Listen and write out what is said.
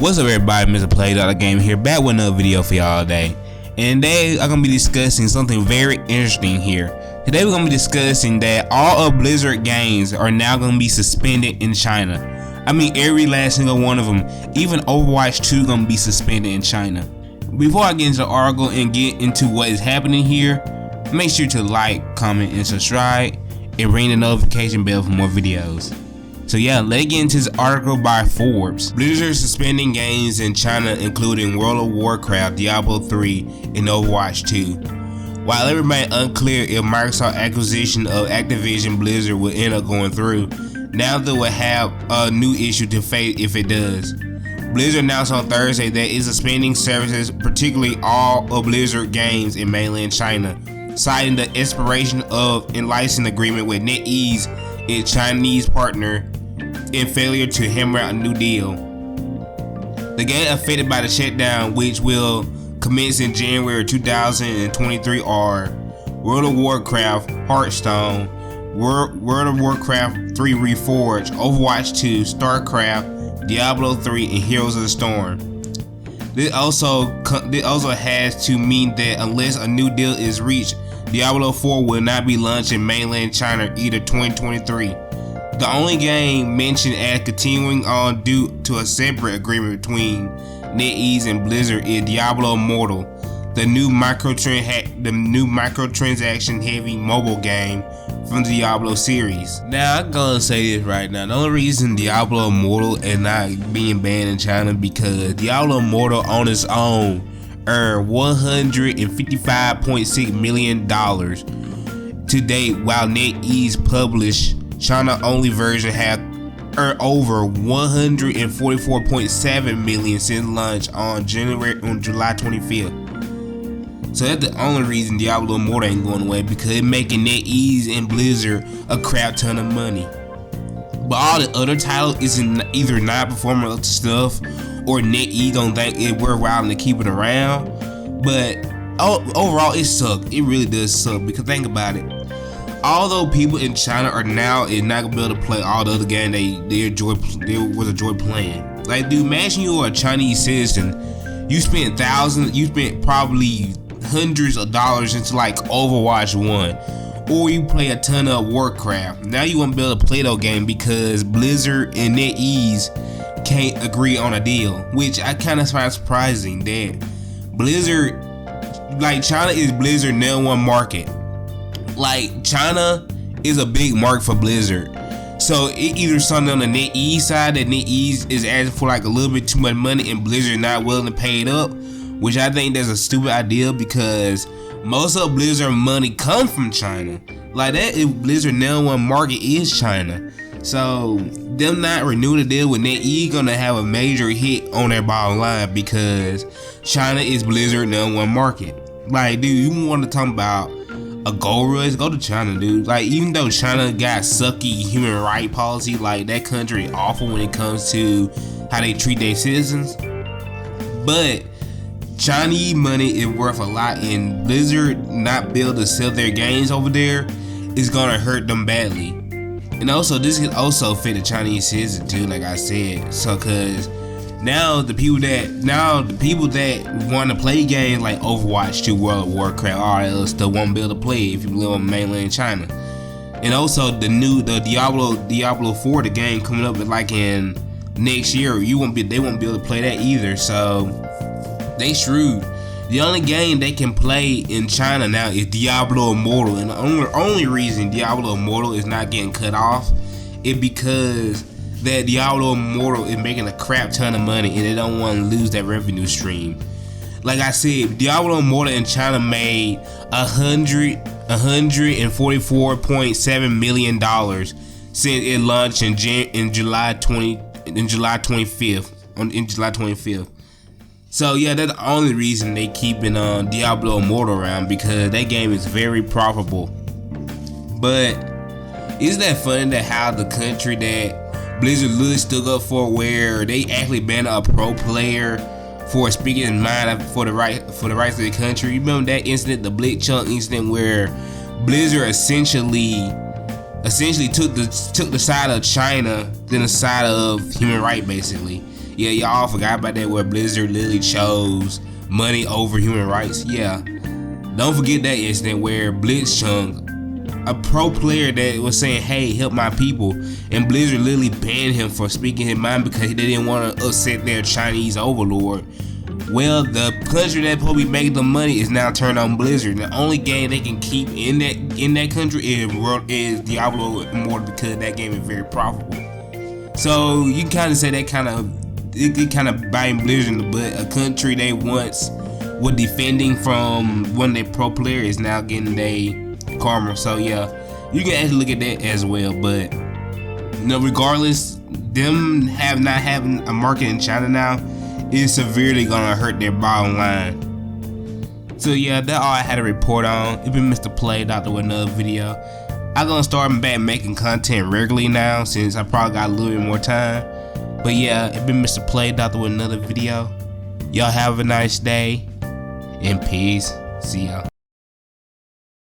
What's up, everybody? Mr. Play.Game here, back with another video for y'all today. And today I'm gonna be discussing something very interesting here. Today we're gonna be discussing that all of Blizzard games are now gonna be suspended in China. I mean, every last single one of them. Even Overwatch 2 gonna be suspended in China. Before I get into the article and get into what is happening here, make sure to like, comment, and subscribe, and ring the notification bell for more videos. So yeah, let's get into this article by Forbes. Blizzard suspending games in China including World of Warcraft, Diablo 3, and Overwatch 2. While it remains unclear if Microsoft's acquisition of Activision Blizzard will end up going through, now they will have a new issue to face if it does. Blizzard announced on Thursday that it's suspending services, particularly all of Blizzard games in mainland China, citing the expiration of a license agreement with NetEase, its Chinese partner, in failure to hammer out a new deal. The game affected by the shutdown, which will commence in January 2023, are World of Warcraft, Hearthstone, World of Warcraft 3 Reforged, Overwatch 2, StarCraft, Diablo 3, and Heroes of the Storm. This also has to mean that unless a new deal is reached, Diablo 4 will not be launched in mainland China either 2023. The only game mentioned as continuing on due to a separate agreement between NetEase and Blizzard is Diablo Immortal, the new microtransaction heavy mobile game from the Diablo series. Now I'm gonna say this right now. The only reason Diablo Immortal is not being banned in China because Diablo Immortal on its own earned $155.6 million to date, while NetEase published China-only version have earned over $144.7 million since launch on July 25th. So that's the only reason Diablo Immortal ain't going away, because it's making NetEase and Blizzard a crap ton of money. But all the other titles is either not performing up to stuff, or NetEase don't think it's worthwhile to keep it around. But overall, it sucked. It really does suck, because think about it. Although people in China are now not gonna be able to play all the other games they was enjoy playing. Like, dude, imagine you are a Chinese citizen. You spent probably hundreds of dollars into like Overwatch 1, or you play a ton of Warcraft. Now you won't be able to play those games because Blizzard and NetEase can't agree on a deal, which I kind of find surprising. That Blizzard, like, China is Blizzard's #1 market. Like, China is a big market for Blizzard, so it either something on the NetEase side that NetEase is asking for like a little bit too much money and Blizzard not willing to pay it up, which I think that's a stupid idea because most of Blizzard money comes from China. Like, that is Blizzard #1 market is China. So them not renewing the deal with NetEase gonna have a major hit on their bottom line because China is Blizzard #1 market. Like, dude, you want to talk about a gold rush? Go to China, dude. Like, even though China got sucky human rights policy, like, that country is awful when it comes to how they treat their citizens, but Chinese money is worth a lot, and Blizzard not be able to sell their games over there is gonna hurt them badly. And also, this can also fit the Chinese citizen too, like I said. So, cause now the people that want to play games like Overwatch 2, World of Warcraft, all that other stuff won't be able to play if you live in mainland China. And also the Diablo 4, the game coming up like in next year, they won't be able to play that either. So they screwed. The only game they can play in China now is Diablo Immortal, and the only reason Diablo Immortal is not getting cut off is because that Diablo Immortal is making a crap ton of money and they don't want to lose that revenue stream. Like I said, Diablo Immortal in China made $144.7 million since it launched in July 25th. So yeah, that's the only reason they keeping Diablo Immortal around, because that game is very profitable. But isn't that funny that how the country that Blizzard literally stood up for, where they actually banned a pro player for speaking his mind for the rights of the country? You remember that incident, the Blitzchung incident, where Blizzard essentially took the side of China than the side of human rights, basically. Yeah, y'all forgot about that where Blizzard literally chose money over human rights. Yeah, don't forget that incident where Blitzchung, a pro player that was saying, hey, help my people, and Blizzard literally banned him for speaking his mind because they didn't want to upset their Chinese overlord. Well, the country that probably making the money is now turned on Blizzard. The only game they can keep in that country is Diablo Immortal because that game is very profitable. So you can kind of say that kind of biting Blizzard in the butt. A country they once were defending from one of their pro players is now getting their karma. So yeah, you can actually look at that as well. But regardless, them not having a market in China now is severely gonna hurt their bottom line. So yeah, that's all I had to report on. It's been Mr. Play Doctor with another video. I'm gonna start back making content regularly now since I probably got a little bit more time. But yeah, it's been Mr. Play Doctor with another video. Y'all have a nice day and peace. See y'all.